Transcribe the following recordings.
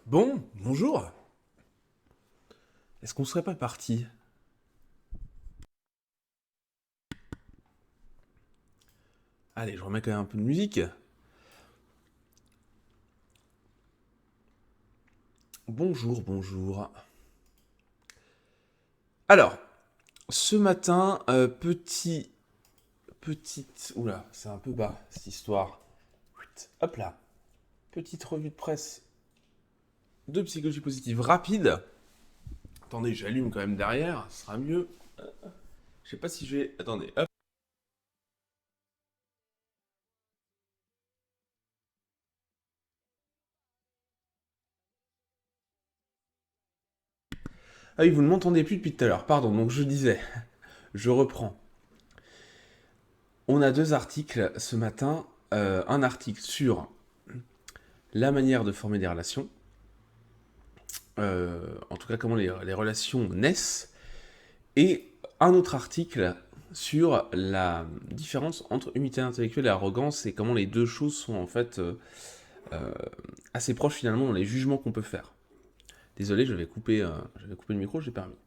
Bon, bonjour. Est-ce qu'on serait pas parti? Allez, je remets quand même un peu de musique. Bonjour, bonjour. Alors, ce matin, petite... Oula, c'est un peu bas, cette histoire. Hop là. Petite revue de presse de psychologie positive rapide. Attendez, j'allume quand même derrière, ce sera mieux. Je sais pas si je vais... Attendez, hop. Ah oui, vous ne m'entendez plus depuis tout à l'heure, pardon, donc je disais, je reprends. On a deux articles ce matin. Un article sur la manière de former des relations, en tout cas comment les relations naissent, et un autre article sur la différence entre humilité intellectuelle et arrogance et comment les deux choses sont en fait euh, assez proches finalement dans les jugements qu'on peut faire. Désolé, j'avais coupé le micro, j'ai permis.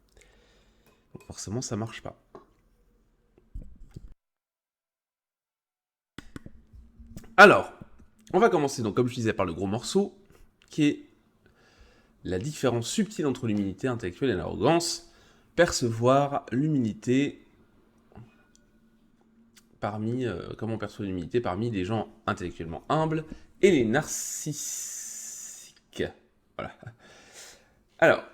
Donc forcément, ça marche pas. Alors, on va commencer donc comme je disais par le gros morceau, qui est la différence subtile entre l'humilité intellectuelle et l'arrogance. Percevoir l'humilité comment on perçoit l'humilité parmi les gens intellectuellement humbles et les narcissiques. Voilà. Alors,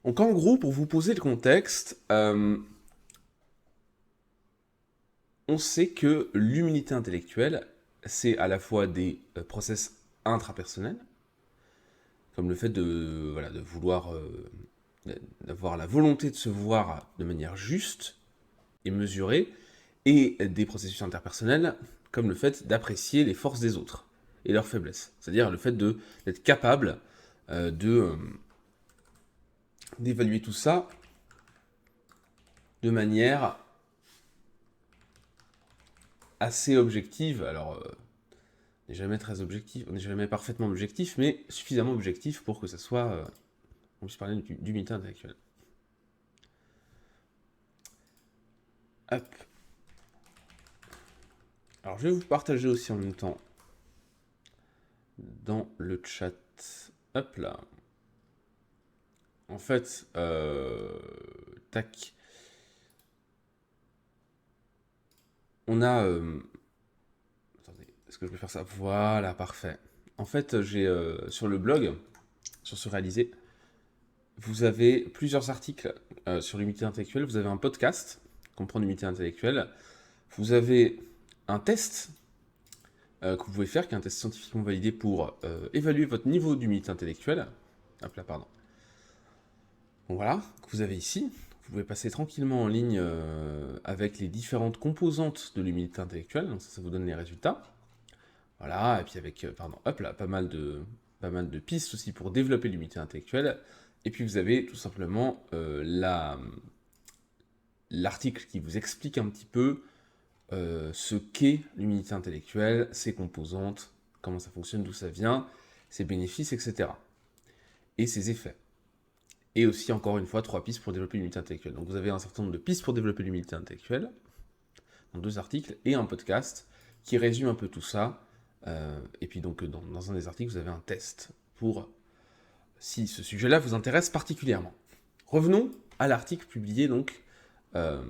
donc en gros, pour vous poser le contexte, on sait que l'humilité intellectuelle, c'est à la fois des process intrapersonnels, comme le fait de, voilà, de vouloir, d'avoir la volonté de se voir de manière juste et mesurée, et des processus interpersonnels, comme le fait d'apprécier les forces des autres et leurs faiblesses. C'est-à-dire le fait d'être capable d'évaluer tout ça de manière assez objective. Alors, on n'est jamais très objectif, on n'est jamais parfaitement objectif, mais suffisamment objectif pour que ça soit, on puisse parler d'humilité intellectuelle. Hop. Alors, je vais vous partager aussi en même temps dans le chat. Hop là. En fait, tac. On a. Attendez, est-ce que je peux faire ça? Voilà, parfait. En fait, j'ai sur le blog, sur ce réalisé, vous avez plusieurs articles sur l'humilité intellectuelle. Vous avez un podcast, comprendre l'humilité intellectuelle. Vous avez un test que vous pouvez faire, qui est un test scientifiquement validé pour évaluer votre niveau d'humilité intellectuelle. Hop là, pardon. Donc voilà, que vous avez ici. Vous pouvez passer tranquillement en ligne avec les différentes composantes de l'humilité intellectuelle. Donc ça vous donne les résultats. Voilà, et puis avec, pardon, hop là, pas mal de pistes aussi pour développer l'humilité intellectuelle. Et puis vous avez tout simplement l'article qui vous explique un petit peu ce qu'est l'humilité intellectuelle, ses composantes, comment ça fonctionne, d'où ça vient, ses bénéfices, etc. Et ses effets. Et aussi, encore une fois, 3 pistes pour développer l'humilité intellectuelle. Donc vous avez un certain nombre de pistes pour développer l'humilité intellectuelle, dans 2 articles, et un podcast qui résume un peu tout ça. Et puis donc dans un des articles, vous avez un test pour si ce sujet-là vous intéresse particulièrement. Revenons à l'article publié donc euh,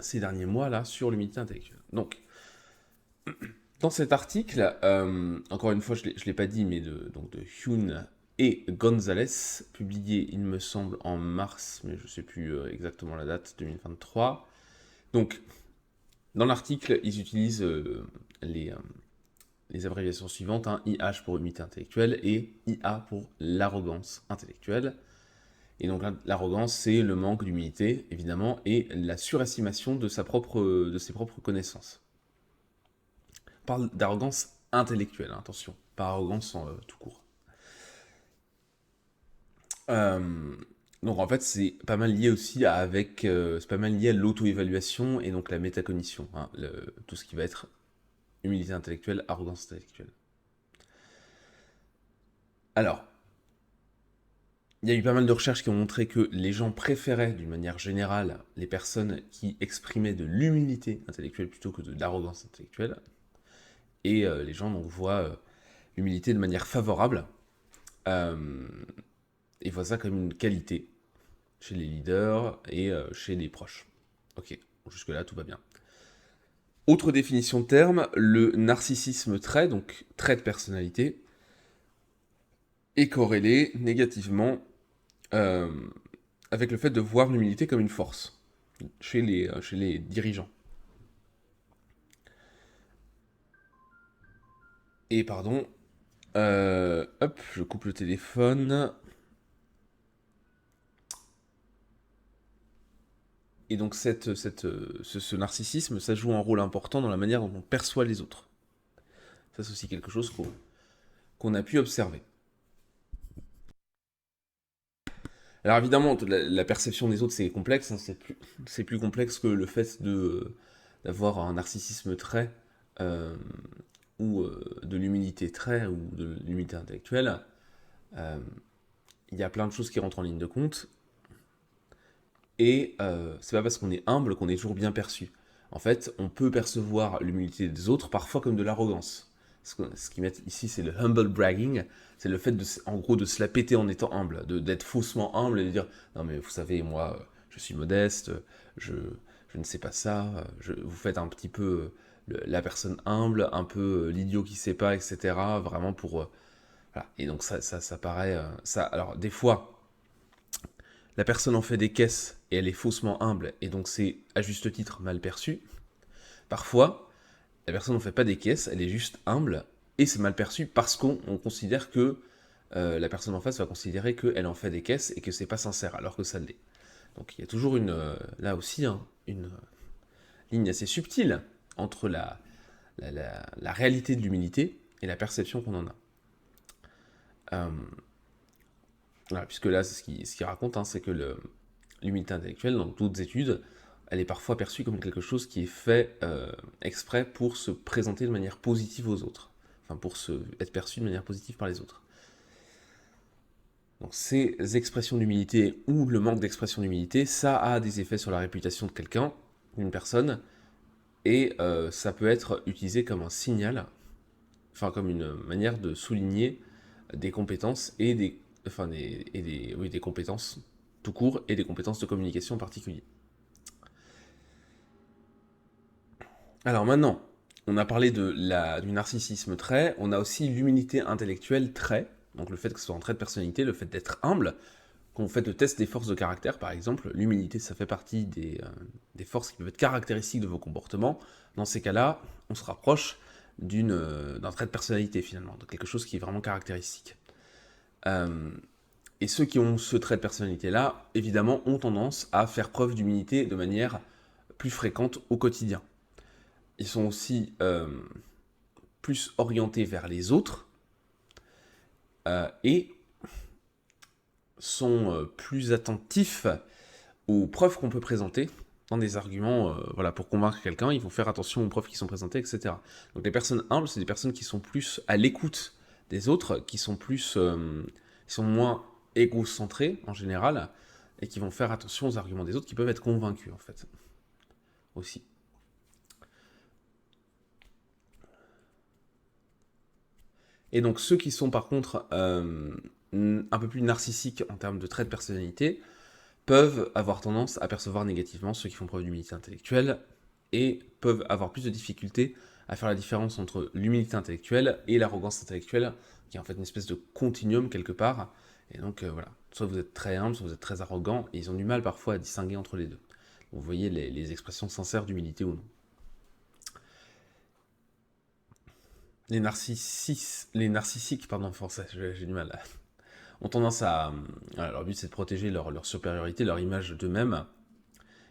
ces derniers mois là sur l'humilité intellectuelle. Donc dans cet article, encore une fois je ne l'ai pas dit, mais donc de Hyun et Gonzalez, publié il me semble en mars, mais je ne sais plus exactement la date, 2023. Donc dans l'article, ils utilisent les abréviations suivantes, hein, IH pour humilité intellectuelle et IA pour l'arrogance intellectuelle. Et donc l'arrogance, c'est le manque d'humilité, évidemment, et la surestimation de ses propres connaissances. On parle d'arrogance intellectuelle, hein, attention, pas arrogance tout court. Euh, donc en fait, c'est pas mal lié aussi c'est pas mal lié à l'auto-évaluation et donc la métacognition, hein, tout ce qui va être humilité intellectuelle, arrogance intellectuelle. Alors, il y a eu pas mal de recherches qui ont montré que les gens préféraient, d'une manière générale, les personnes qui exprimaient de l'humilité intellectuelle plutôt que de l'arrogance intellectuelle. Et les gens donc voient l'humilité de manière favorable euh, et voient ça comme une qualité chez les leaders et chez les proches. Ok, jusque-là, tout va bien. Autre définition de terme, le narcissisme trait, donc trait de personnalité, est corrélé négativement euh, avec le fait de voir l'humilité comme une force chez les dirigeants. Et pardon, hop, je coupe le téléphone. Et donc ce narcissisme, ça joue un rôle important dans la manière dont on perçoit les autres. Ça, c'est aussi quelque chose qu'on a pu observer. Alors évidemment, la perception des autres, c'est complexe, hein, c'est plus complexe que le fait d'avoir un narcissisme trait, euh, ou de l'humilité trait, ou de l'humilité intellectuelle. Euh, Il y a plein de choses qui rentrent en ligne de compte, et c'est pas parce qu'on est humble qu'on est toujours bien perçu. En fait, on peut percevoir l'humilité des autres parfois comme de l'arrogance. Ce qu'ils mettent ici, c'est le humble bragging, c'est le fait, en gros, de se la péter en étant humble, d'être faussement humble et de dire non mais vous savez, moi, je suis modeste, je ne sais pas ça, vous faites un petit peu la personne humble, un peu l'idiot qui sait pas, etc. Vraiment pour voilà. Et donc ça paraît ça. Alors des fois, la personne en fait des caisses et elle est faussement humble et donc c'est à juste titre mal perçu. Parfois, la personne n'en fait pas des caisses, elle est juste humble, et c'est mal perçu parce qu'on considère que la personne en face va considérer qu'elle en fait des caisses et que c'est pas sincère, alors que ça l'est. Donc il y a toujours là aussi une ligne assez subtile entre la réalité de l'humilité et la perception qu'on en a. Euh, voilà, puisque là, ce qu'il raconte, hein, c'est que l'humilité intellectuelle, dans d'autres études, elle est parfois perçue comme quelque chose qui est fait exprès pour se présenter de manière positive aux autres. Enfin, être perçu de manière positive par les autres. Donc ces expressions d'humilité ou le manque d'expression d'humilité, ça a des effets sur la réputation de quelqu'un, d'une personne, et ça peut être utilisé comme un signal, enfin comme une manière de souligner des compétences oui, des compétences tout court et des compétences de communication en particulier. Alors maintenant, on a parlé du narcissisme trait, on a aussi l'humilité intellectuelle trait, donc le fait que ce soit un trait de personnalité, le fait d'être humble. Quand vous faites le test des forces de caractère, par exemple, l'humilité, ça fait partie des forces qui peuvent être caractéristiques de vos comportements. Dans ces cas-là, on se rapproche d'un trait de personnalité, finalement, de quelque chose qui est vraiment caractéristique. Euh, et ceux qui ont ce trait de personnalité-là, évidemment, ont tendance à faire preuve d'humilité de manière plus fréquente au quotidien. Ils sont aussi plus orientés vers les autres et sont plus attentifs aux preuves qu'on peut présenter dans des arguments, voilà, pour convaincre quelqu'un, ils vont faire attention aux preuves qui sont présentées, etc. Donc les personnes humbles, c'est des personnes qui sont plus à l'écoute des autres, qui sont moins égocentrées en général, et qui vont faire attention aux arguments des autres, qui peuvent être convaincus en fait, aussi. Et donc ceux qui sont par contre un peu plus narcissiques en termes de traits de personnalité, peuvent avoir tendance à percevoir négativement ceux qui font preuve d'humilité intellectuelle et peuvent avoir plus de difficultés à faire la différence entre l'humilité intellectuelle et l'arrogance intellectuelle, qui est en fait une espèce de continuum quelque part. Et donc voilà, soit vous êtes très humble, soit vous êtes très arrogant, et ils ont du mal parfois à distinguer entre les deux. Vous voyez les expressions sincères d'humilité ou non. Les narcissiques, pardon, en français, j'ai du mal là, ont tendance à... leur but c'est de protéger leur supériorité, leur image d'eux-mêmes,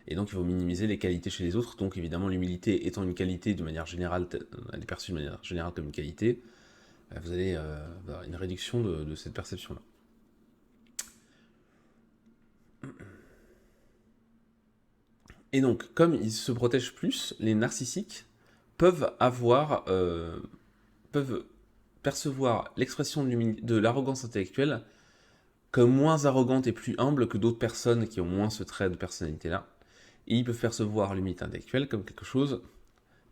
et donc il faut minimiser les qualités chez les autres. Donc évidemment, l'humilité étant une qualité de manière générale, elle est perçue de manière générale comme une qualité, vous allez avoir une réduction de cette perception-là. Et donc, comme ils se protègent plus, les narcissiques peuvent avoir, peuvent percevoir l'expression de l'arrogance intellectuelle comme moins arrogante et plus humble que d'autres personnes qui ont moins ce trait de personnalité-là. Et ils peuvent percevoir l'humilité intellectuelle comme quelque chose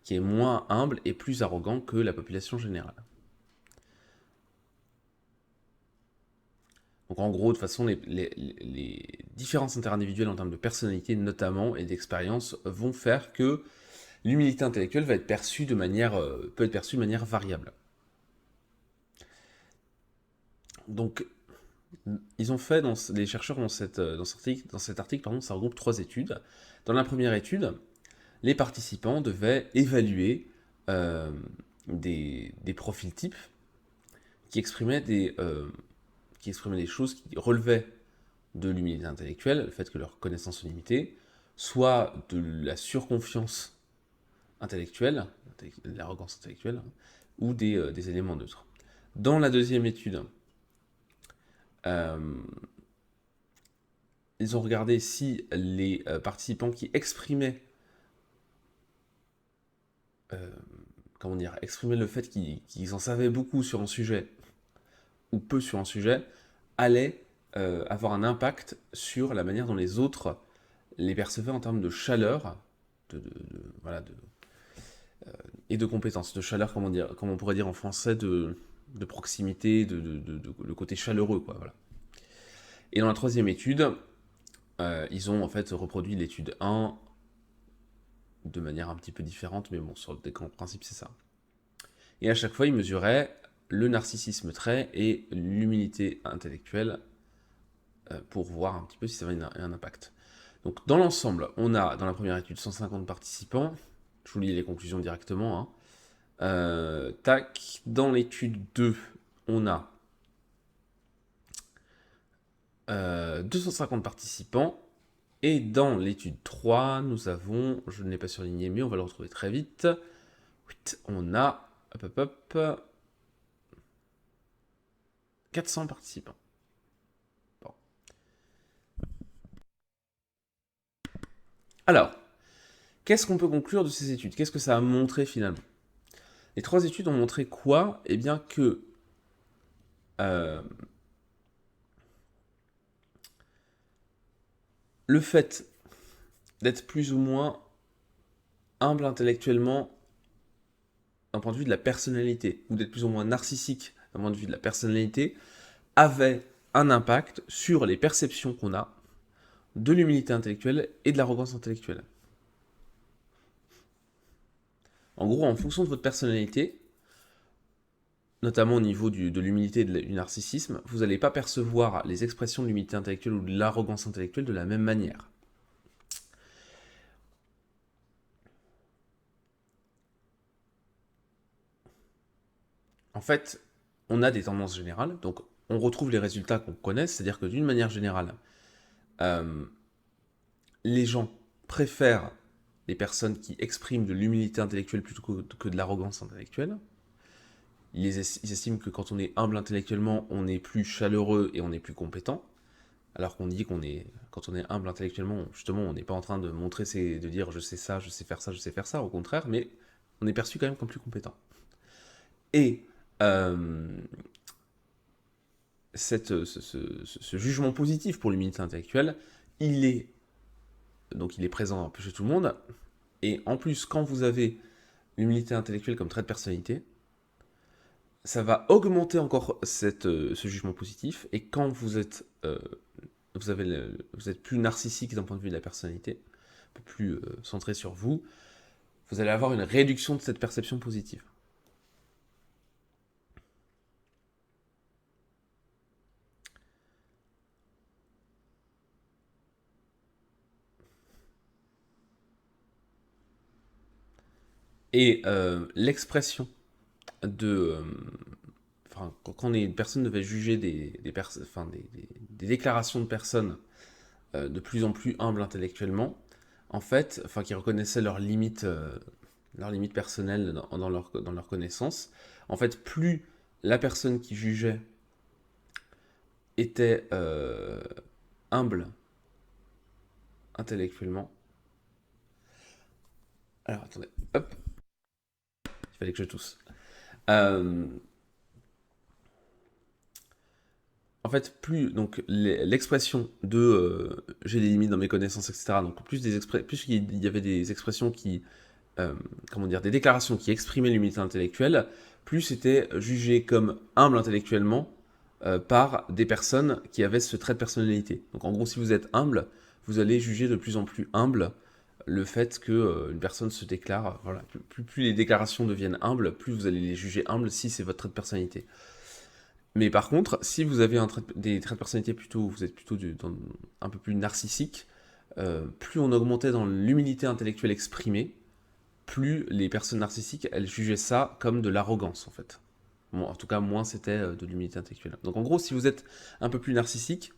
qui est moins humble et plus arrogant que la population générale. Donc en gros, de toute façon, les différences interindividuelles en termes de personnalité notamment et d'expérience vont faire que l'humilité intellectuelle va être perçue peut être perçue de manière variable. Donc, ils ont fait, les chercheurs dans cet article, ça regroupe 3 études. Dans la première étude, les participants devaient évaluer des profils types qui exprimaient des choses qui relevaient de l'humilité intellectuelle, le fait que leurs connaissances sont limitées, soit de la surconfiance intellectuelle, de l'arrogance intellectuelle, ou des éléments neutres. Dans la deuxième étude, ils ont regardé si les participants qui exprimaient le fait qu'ils en savaient beaucoup sur un sujet ou peu sur un sujet, allaient avoir un impact sur la manière dont les autres les percevaient en termes de chaleur et de compétences. De chaleur, comme on pourrait dire en français, de proximité, le côté chaleureux, quoi, voilà. Et dans la troisième étude, ils ont en fait reproduit l'étude 1 de manière un petit peu différente, mais bon, sur le grand principe, c'est ça. Et à chaque fois, ils mesuraient le narcissisme trait et l'humilité intellectuelle pour voir un petit peu si ça avait un impact. Donc dans l'ensemble, on a dans la première étude 150 participants. Je vous lis les conclusions directement. Tac, dans l'étude 2, on a 250 participants. Et dans l'étude 3, nous avons, je ne l'ai pas surligné, mais on va le retrouver très vite. On a 400 participants. Bon. Alors, qu'est-ce qu'on peut conclure de ces études? Qu'est-ce que ça a montré finalement? Les 3 études ont montré quoi? Eh bien que le fait d'être plus ou moins humble intellectuellement d'un point de vue de la personnalité, ou d'être plus ou moins narcissique d'un point de vue de la personnalité, avait un impact sur les perceptions qu'on a de l'humilité intellectuelle et de l'arrogance intellectuelle. En gros, en fonction de votre personnalité, notamment au niveau de l'humilité et du narcissisme, vous n'allez pas percevoir les expressions de l'humilité intellectuelle ou de l'arrogance intellectuelle de la même manière. En fait, on a des tendances générales, donc on retrouve les résultats qu'on connaît, c'est-à-dire que d'une manière générale, les gens préfèrent les personnes qui expriment de l'humilité intellectuelle plutôt que de l'arrogance intellectuelle. Ils estiment que quand on est humble intellectuellement, on est plus chaleureux et on est plus compétent. Alors qu'on dit quand on est humble intellectuellement, justement, on n'est pas en train de montrer, de dire je sais ça, je sais faire ça, je sais faire ça, au contraire, mais on est perçu quand même comme plus compétent. Et ce jugement positif pour l'humilité intellectuelle, il est présent un peu chez tout le monde. Et en plus, quand vous avez l'humilité intellectuelle comme trait de personnalité, ça va augmenter encore ce jugement positif. Et quand vous êtes plus narcissique d'un point de vue de la personnalité, un peu plus centré sur vous, vous allez avoir une réduction de cette perception positive. Et l'expression de... quand une personne devait juger des déclarations de personnes de plus en plus humbles intellectuellement, en fait, qui reconnaissaient leurs limites personnelles dans leur connaissance, en fait, plus la personne qui jugeait était humble intellectuellement. Alors, attendez, hop, il fallait que je tousse. en fait, plus donc l'expression de j'ai des limites dans mes connaissances, etc. Donc plus il y avait des expressions qui, comment dire, des déclarations qui exprimaient l'humilité intellectuelle, plus c'était jugé comme humble intellectuellement par des personnes qui avaient ce trait de personnalité. Donc en gros, si vous êtes humble, vous allez juger de plus en plus humble le fait que une personne se déclare, voilà, plus les déclarations deviennent humbles, plus vous allez les juger humbles si c'est votre trait de personnalité. Mais par contre, si vous avez des traits de personnalité plutôt, vous êtes plutôt un peu plus narcissique, plus on augmentait dans l'humilité intellectuelle exprimée, plus les personnes narcissiques, elles jugeaient ça comme de l'arrogance, en fait. Bon, en tout cas, moins c'était de l'humilité intellectuelle. Donc en gros, si vous êtes un peu plus narcissique,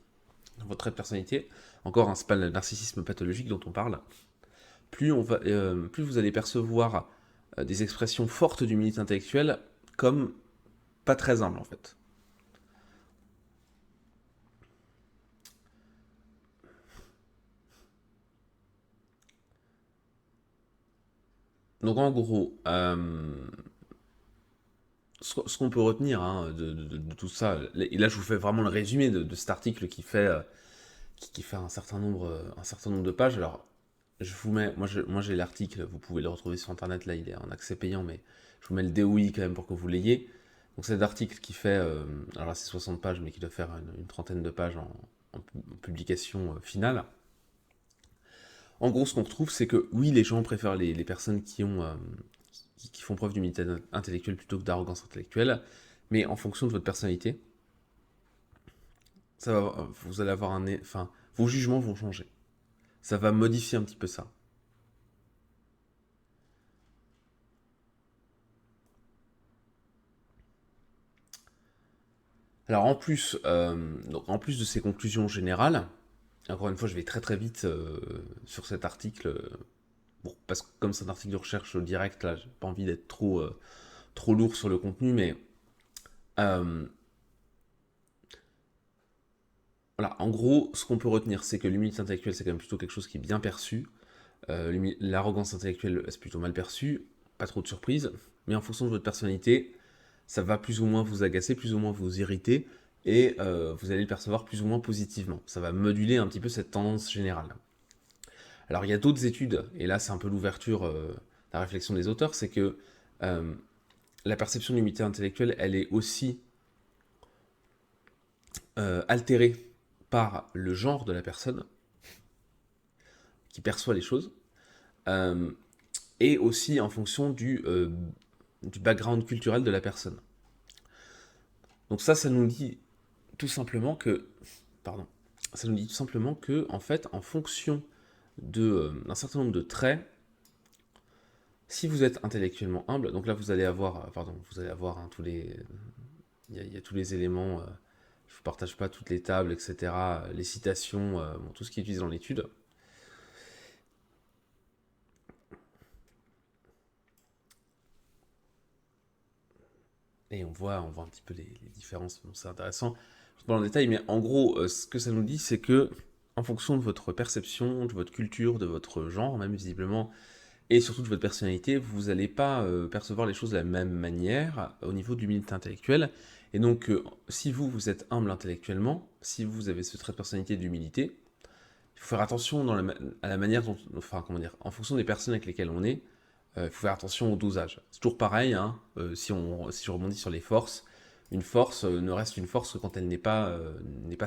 dans votre trait de personnalité, encore, hein, c'est pas le narcissisme pathologique dont on parle, plus vous allez percevoir des expressions fortes d'humilité intellectuelle comme pas très humbles, en fait. Donc en gros, ce qu'on peut retenir hein, de tout ça, et là je vous fais vraiment le résumé de cet article qui fait un certain nombre de pages. Alors je vous mets, moi j'ai l'article, vous pouvez le retrouver sur internet, là il est en accès payant, mais je vous mets le DOI quand même pour que vous l'ayez. Donc cet article qui fait, alors là c'est 60 pages, mais qui doit faire une trentaine de pages en publication finale. En gros, ce qu'on retrouve, c'est que oui, les gens préfèrent les personnes qui font preuve d'humilité intellectuelle plutôt que d'arrogance intellectuelle, mais en fonction de votre personnalité, vous allez avoir enfin, vos jugements vont changer. Ça va modifier un petit peu ça. Alors en plus de ces conclusions générales, encore une fois, je vais très très vite sur cet article. Bon, parce que comme c'est un article de recherche direct, là, j'ai pas envie d'être trop lourd sur le contenu, mais euh, voilà, en gros, ce qu'on peut retenir, c'est que l'humilité intellectuelle, c'est quand même plutôt quelque chose qui est bien perçu. L'arrogance intellectuelle, c'est plutôt mal perçu. Pas trop de surprise. Mais en fonction de votre personnalité, ça va plus ou moins vous agacer, plus ou moins vous irriter, et vous allez le percevoir plus ou moins positivement. Ça va moduler un petit peu cette tendance générale. Alors il y a d'autres études, et là c'est un peu l'ouverture, la réflexion des auteurs, c'est que euh, la perception de l'humilité intellectuelle, elle est aussi altérée par le genre de la personne qui perçoit les choses, euh, et aussi en fonction du background culturel de la personne. Donc ça nous dit tout simplement que, pardon, ça nous dit tout simplement que, en fait, en fonction d'un certain nombre de traits, si vous êtes intellectuellement humble, donc là vous allez avoir, vous allez avoir hein, il y a tous les éléments, je vous partage pas toutes les tables, etc., les citations, bon, tout ce qui est utilisé dans l'étude. Et on voit un petit peu les différences, bon, c'est intéressant. Je ne pas dans le détail, mais en gros, ce que ça nous dit, c'est que, en fonction de votre perception, de votre culture, de votre genre, même visiblement, et surtout de votre personnalité, vous n'allez pas percevoir les choses de la même manière au niveau de l'humilité intellectuelle. Et donc, si vous êtes humble intellectuellement, si vous avez ce trait de personnalité d'humilité, il faut faire attention à la manière dont, enfin, comment dire, en fonction des personnes avec lesquelles on est, il faut faire attention au dosage. C'est toujours pareil, hein, si je rebondis sur les forces, une force ne reste une force que quand elle n'est pas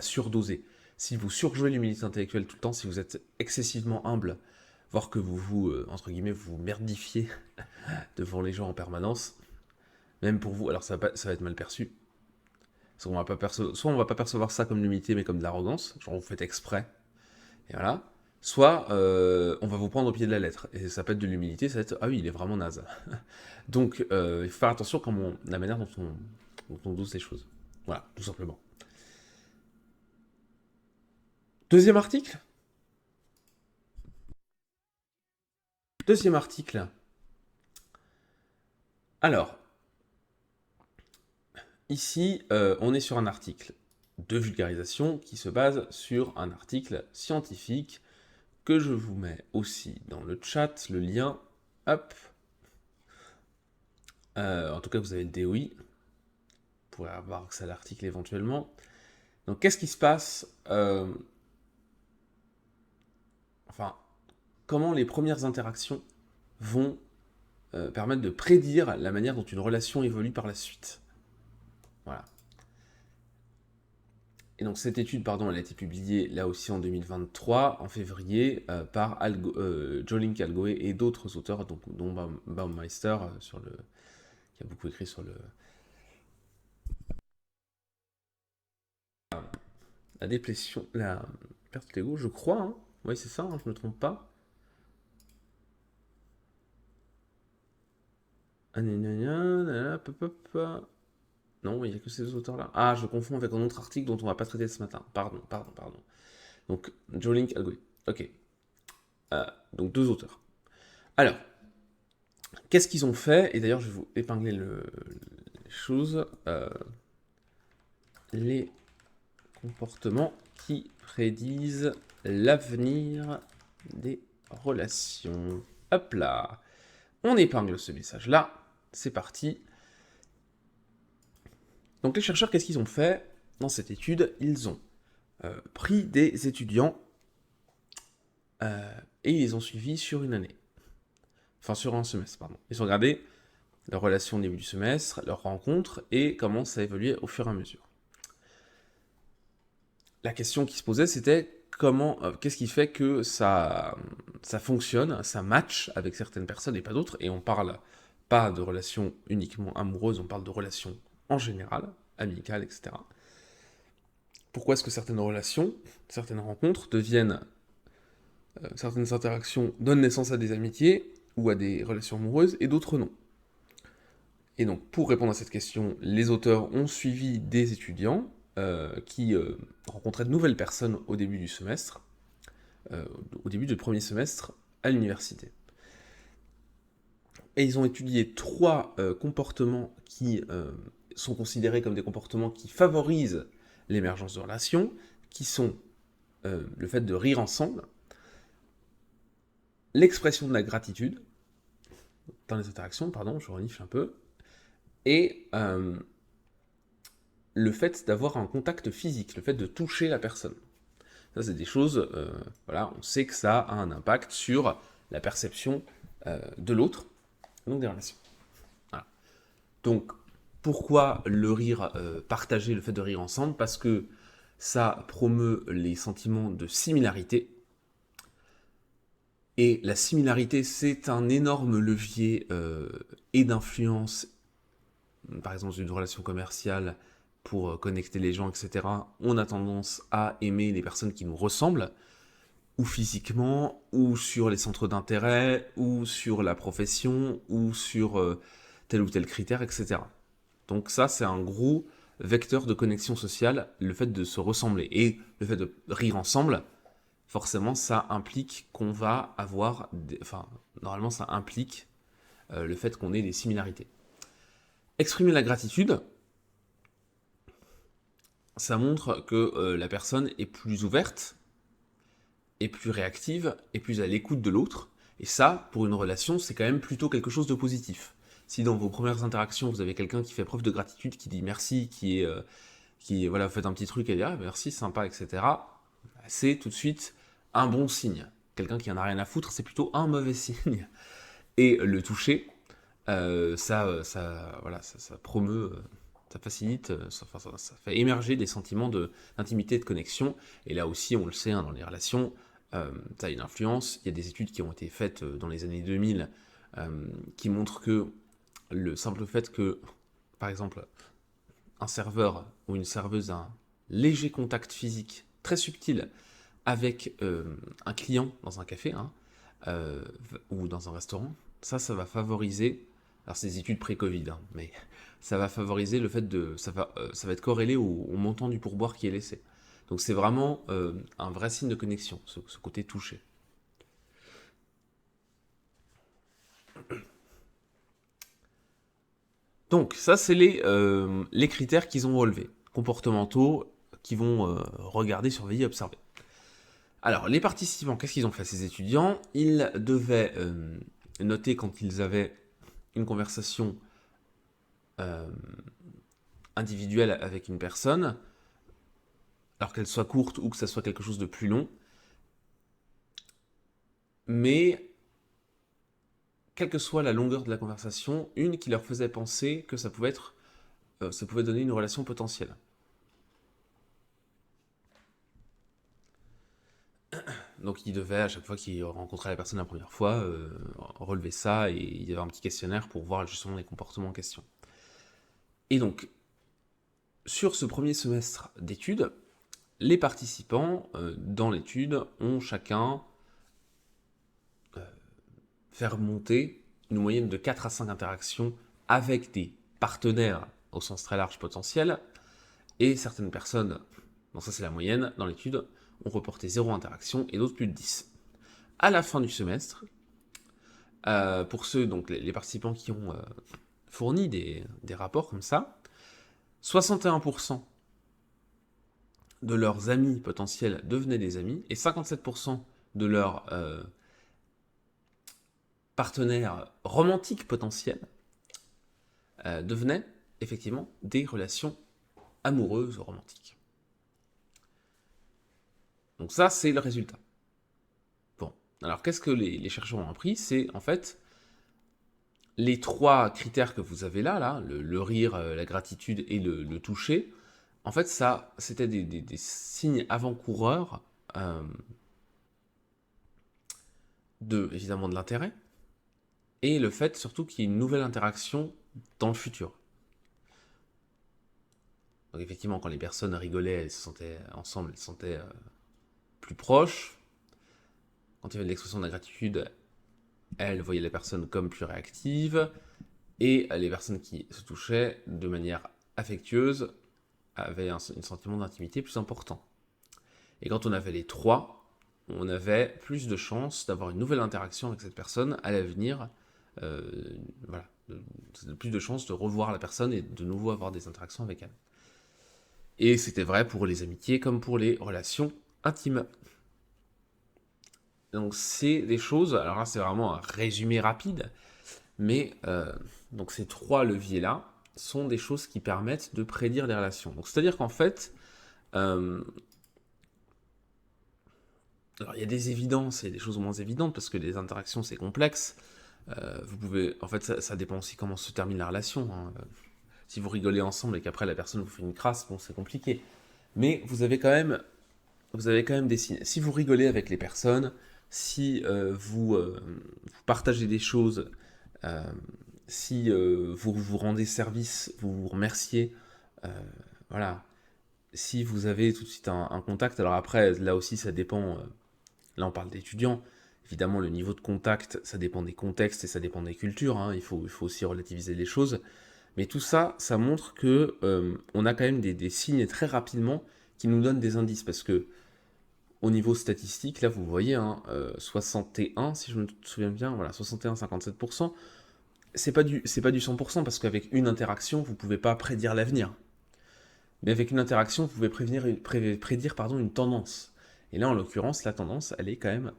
surdosée. Si vous surjouez l'humilité intellectuelle tout le temps, si vous êtes excessivement humble, voire que entre guillemets, vous merdifiez devant les gens en permanence, même pour vous, alors ça va être mal perçu. Soit on va pas percevoir ça comme l'humilité, mais comme de l'arrogance, genre vous faites exprès, et voilà. Soit on va vous prendre au pied de la lettre, et ça peut être de l'humilité, ça va être ah oui, il est vraiment naze. Donc il faut faire attention la manière dont on dose les choses. Voilà, tout simplement. Deuxième article. Deuxième article. Alors, ici, on est sur un article de vulgarisation qui se base sur un article scientifique que je vous mets aussi dans le chat, le lien. Hop. En tout cas, vous avez le DOI. Vous pourrez avoir accès à l'article éventuellement. Donc, qu'est-ce qui se passe enfin, comment les premières interactions vont permettre de prédire la manière dont une relation évolue par la suite. Voilà. Et donc cette étude, pardon, elle a été publiée là aussi en 2023, en février, par Jolink Algoe et d'autres auteurs, dont Baumeister, qui a beaucoup écrit sur la déplétion, la perte d'ego, je crois. Hein. Oui, c'est ça, hein, je ne me trompe pas. Non, il n'y a que ces auteurs-là. Ah, je confonds avec un autre article dont on ne va pas traiter ce matin. Pardon. Donc, Jolink Algoe. Ok. Donc, deux auteurs. Alors, qu'est-ce qu'ils ont fait? Et d'ailleurs, je vais vous épingler les choses. Les comportements qui prédisent l'avenir des relations. Hop là. On épingle ce message-là. C'est parti. Donc les chercheurs, qu'est-ce qu'ils ont fait dans cette étude? Ils ont pris des étudiants et ils les ont suivis sur une année. Enfin, sur un semestre, pardon. Ils ont regardé leur relation au début du semestre, leur rencontre et comment ça évoluait au fur et à mesure. La question qui se posait, c'était qu'est-ce qui fait que ça fonctionne, ça match avec certaines personnes et pas d'autres. Et on parle pas de relations uniquement amoureuses, on parle de relations en général, amicales, etc. Pourquoi est-ce que certaines relations, certaines rencontres certaines interactions donnent naissance à des amitiés ou à des relations amoureuses et d'autres non? Et donc, pour répondre à cette question, les auteurs ont suivi des étudiants qui rencontraient de nouvelles personnes au début du semestre, au début du premier semestre à l'université. Et ils ont étudié 3 comportements qui sont considérés comme des comportements qui favorisent l'émergence de relations, qui sont le fait de rire ensemble, l'expression de la gratitude dans les interactions, pardon, je renifle un peu, et le fait d'avoir un contact physique, le fait de toucher la personne. Ça, c'est des choses, voilà, on sait que ça a un impact sur la perception de l'autre, donc des relations. Voilà. Donc, pourquoi le rire partagé, le fait de rire ensemble? Parce que ça promeut les sentiments de similarité. Et la similarité, c'est un énorme levier et d'influence, par exemple, dans une relation commerciale, pour connecter les gens, etc. On a tendance à aimer les personnes qui nous ressemblent, ou physiquement, ou sur les centres d'intérêt, ou sur la profession, ou sur tel ou tel critère, etc. Donc ça, c'est un gros vecteur de connexion sociale, le fait de se ressembler. Et le fait de rire ensemble, forcément, ça implique qu'on va avoir... Enfin, normalement, ça implique le fait qu'on ait des similarités. Exprimer la gratitude, ça montre que la personne est plus ouverte, est plus réactive, est plus à l'écoute de l'autre. Et ça, pour une relation, c'est quand même plutôt quelque chose de positif. Si dans vos premières interactions, vous avez quelqu'un qui fait preuve de gratitude, qui dit merci, voilà, vous faites un petit truc et dit ah, merci, sympa, etc., c'est tout de suite un bon signe. Quelqu'un qui en a rien à foutre, c'est plutôt un mauvais signe. Et le toucher, ça promeut, ça facilite, ça fait émerger des sentiments d'intimité et de connexion. Et là aussi, on le sait, hein, dans les relations, ça a une influence. Il y a des études qui ont été faites dans les années 2000 qui montrent que le simple fait que, par exemple, un serveur ou une serveuse a un léger contact physique très subtil avec un client dans un café hein, ou dans un restaurant, ça va favoriser, alors c'est des études pré-Covid, hein, mais ça va favoriser le fait de, ça va être corrélé au montant du pourboire qui est laissé. Donc c'est vraiment un vrai signe de connexion, ce côté touché. Donc ça c'est les critères qu'ils ont relevés, comportementaux, qui vont regarder, surveiller, observer. Alors, les participants, qu'est-ce qu'ils ont fait, ces étudiants? Ils devaient noter quand ils avaient une conversation individuelle avec une personne, alors qu'elle soit courte ou que ça soit quelque chose de plus long. Mais, quelle que soit la longueur de la conversation, une qui leur faisait penser que ça pouvait donner une relation potentielle. Donc il devait, à chaque fois qu'il rencontrait la personne la première fois, relever ça, et il y avait un petit questionnaire pour voir justement les comportements en question. Et donc, sur ce premier semestre d'études, les participants dans l'étude ont chacun fait remonter une moyenne de 4 à 5 interactions avec des partenaires au sens très large potentiel, et certaines personnes, donc ça c'est la moyenne dans l'étude, ont reporté 0 interaction et d'autres plus de 10. À la fin du semestre, pour ceux, donc les participants qui ont fourni des rapports comme ça, 61% de leurs amis potentiels devenaient des amis, et 57% de leurs partenaires romantiques potentiels devenaient effectivement des relations amoureuses ou romantiques. Donc ça, c'est le résultat. Bon, alors qu'est-ce que les chercheurs ont appris? C'est en fait les 3 critères que vous avez là, le rire, la gratitude et le toucher. En fait, ça, c'était des signes avant-coureurs évidemment de l'intérêt, et le fait surtout qu'il y ait une nouvelle interaction dans le futur. Donc effectivement, quand les personnes rigolaient, elles se sentaient ensemble, elles se sentaient plus proches. Quand il y avait de l'expression de la gratitude, elles voyaient la personne comme plus réactive, et les personnes qui se touchaient de manière affectueuse avaient un sentiment d'intimité plus important. Et quand on avait les 3, on avait plus de chances d'avoir une nouvelle interaction avec cette personne à l'avenir, voilà, plus de chances de revoir la personne et de nouveau avoir des interactions avec elle. Et c'était vrai pour les amitiés comme pour les relations intimes. Donc c'est des choses, alors là c'est vraiment un résumé rapide, mais donc ces 3 leviers-là sont des choses qui permettent de prédire les relations. Donc c'est-à-dire qu'en fait, alors il y a des évidences et des choses moins évidentes, parce que les interactions c'est complexe. Vous pouvez, en fait ça dépend aussi comment se termine la relation, hein. Si vous rigolez ensemble et qu'après la personne vous fait une crasse, bon c'est compliqué. Mais vous avez quand même des signes. Si vous rigolez avec les personnes, si vous partagez des choses, si vous vous rendez service, vous vous remerciez, voilà. Si vous avez tout de suite un contact, alors après, là aussi, ça dépend. Là, on parle d'étudiants. Évidemment, le niveau de contact, ça dépend des contextes et ça dépend des cultures, hein. Il faut aussi relativiser les choses. Mais tout ça, ça montre que on a quand même des signes très rapidement qui nous donnent des indices. Parce que au niveau statistique, là, vous voyez, hein, 61, si je me souviens bien, voilà, 61-57%. C'est pas du 100%, parce qu'avec une interaction, vous pouvez pas prédire l'avenir. Mais avec une interaction, vous pouvez prédire une tendance. Et là, en l'occurrence, la tendance, elle est quand même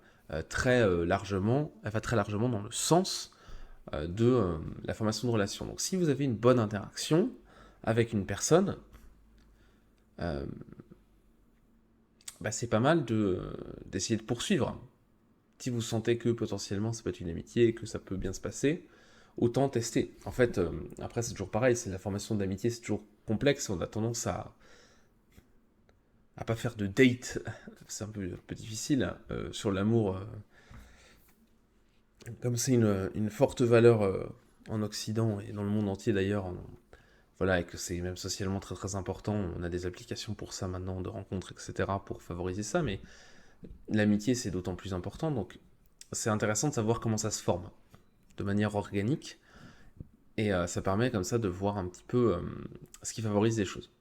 très largement, elle va très largement dans le sens de la formation de relations. Donc si vous avez une bonne interaction avec une personne, c'est pas mal d'essayer de poursuivre. Si vous sentez que potentiellement ça peut être une amitié et que ça peut bien se passer, autant tester. En fait, après c'est toujours pareil, c'est la formation d'amitié, c'est toujours complexe, on a tendance à pas faire de date, c'est un peu difficile, sur l'amour, comme c'est une forte valeur en Occident et dans le monde entier d'ailleurs, voilà, et que c'est même socialement très très important, on a des applications pour ça maintenant, de rencontres, etc., pour favoriser ça, mais l'amitié c'est d'autant plus important, donc c'est intéressant de savoir comment ça se forme, de manière organique, et ça permet comme ça de voir un petit peu ce qui favorise les choses.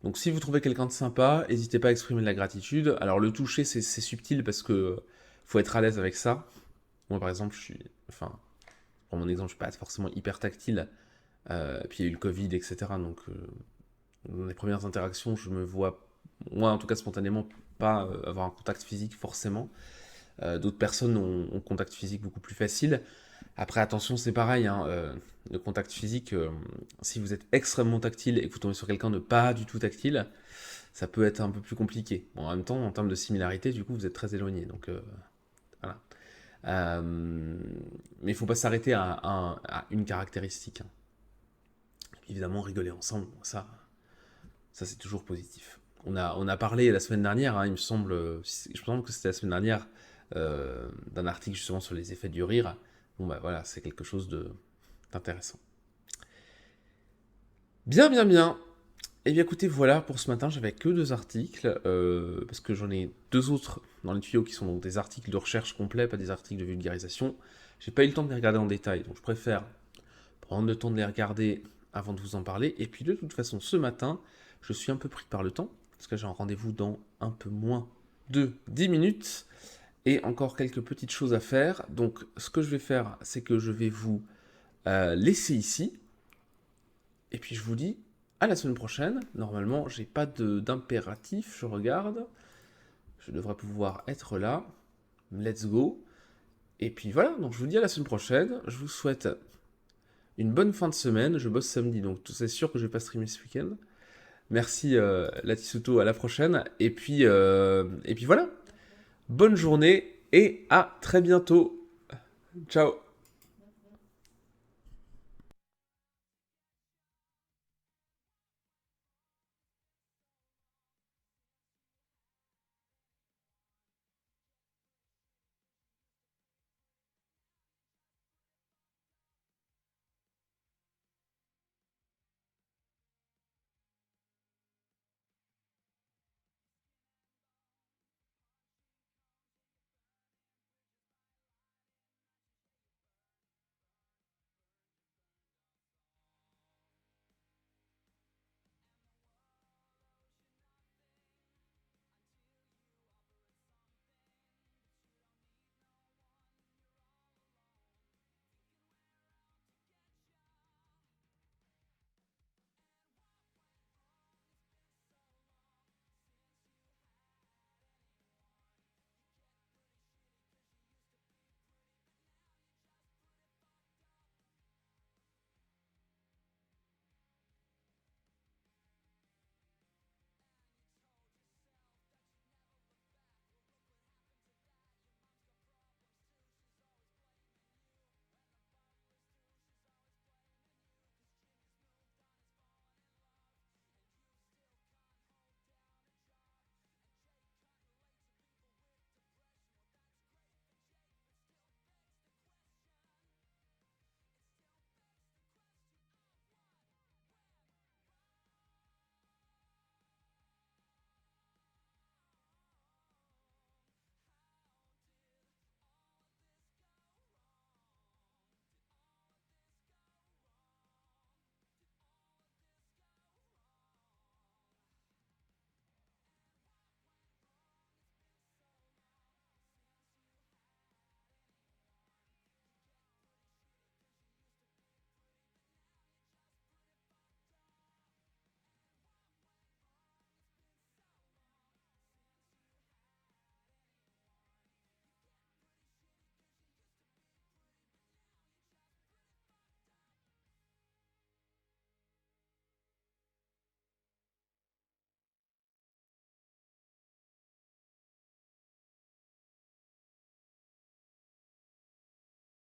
Donc si vous trouvez quelqu'un de sympa, n'hésitez pas à exprimer de la gratitude. Alors le toucher, c'est subtil parce que faut être à l'aise avec ça. Moi par exemple, pour mon exemple, je suis pas forcément hyper tactile. Puis il y a eu le Covid, etc. Donc dans les premières interactions, je me vois, moi en tout cas spontanément, pas avoir un contact physique forcément. D'autres personnes ont contact physique beaucoup plus facile. Après, attention, c'est pareil, hein, le contact physique, si vous êtes extrêmement tactile et que vous tombez sur quelqu'un de pas du tout tactile, ça peut être un peu plus compliqué. Bon, en même temps, en termes de similarité, du coup, vous êtes très éloignés. Donc, voilà. Mais il ne faut pas s'arrêter à une caractéristique, hein. Évidemment, rigoler ensemble, ça c'est toujours positif. On a parlé la semaine dernière, hein, il me semble, je pense que c'était la semaine dernière, d'un article justement sur les effets du rire. Bon, bah voilà, c'est quelque chose d'intéressant. Bien, bien, bien. Eh bien écoutez, voilà pour ce matin, j'avais que 2 articles, parce que j'en ai 2 autres dans les tuyaux qui sont donc des articles de recherche complets, pas des articles de vulgarisation. J'ai pas eu le temps de les regarder en détail, donc je préfère prendre le temps de les regarder avant de vous en parler. Et puis de toute façon, ce matin, je suis un peu pris par le temps, parce que j'ai un rendez-vous dans un peu moins de 10 minutes, et encore quelques petites choses à faire. Donc ce que je vais faire, c'est que je vais vous laisser ici, et puis je vous dis à la semaine prochaine. Normalement, j'ai pas d'impératif, je regarde. Je devrais pouvoir être là. Let's go. Et puis voilà, donc je vous dis à la semaine prochaine. Je vous souhaite une bonne fin de semaine. Je bosse samedi, donc c'est sûr que je vais pas streamer ce week-end. Merci Latisuto, à la prochaine. Et puis voilà. Bonne journée et à très bientôt. Ciao.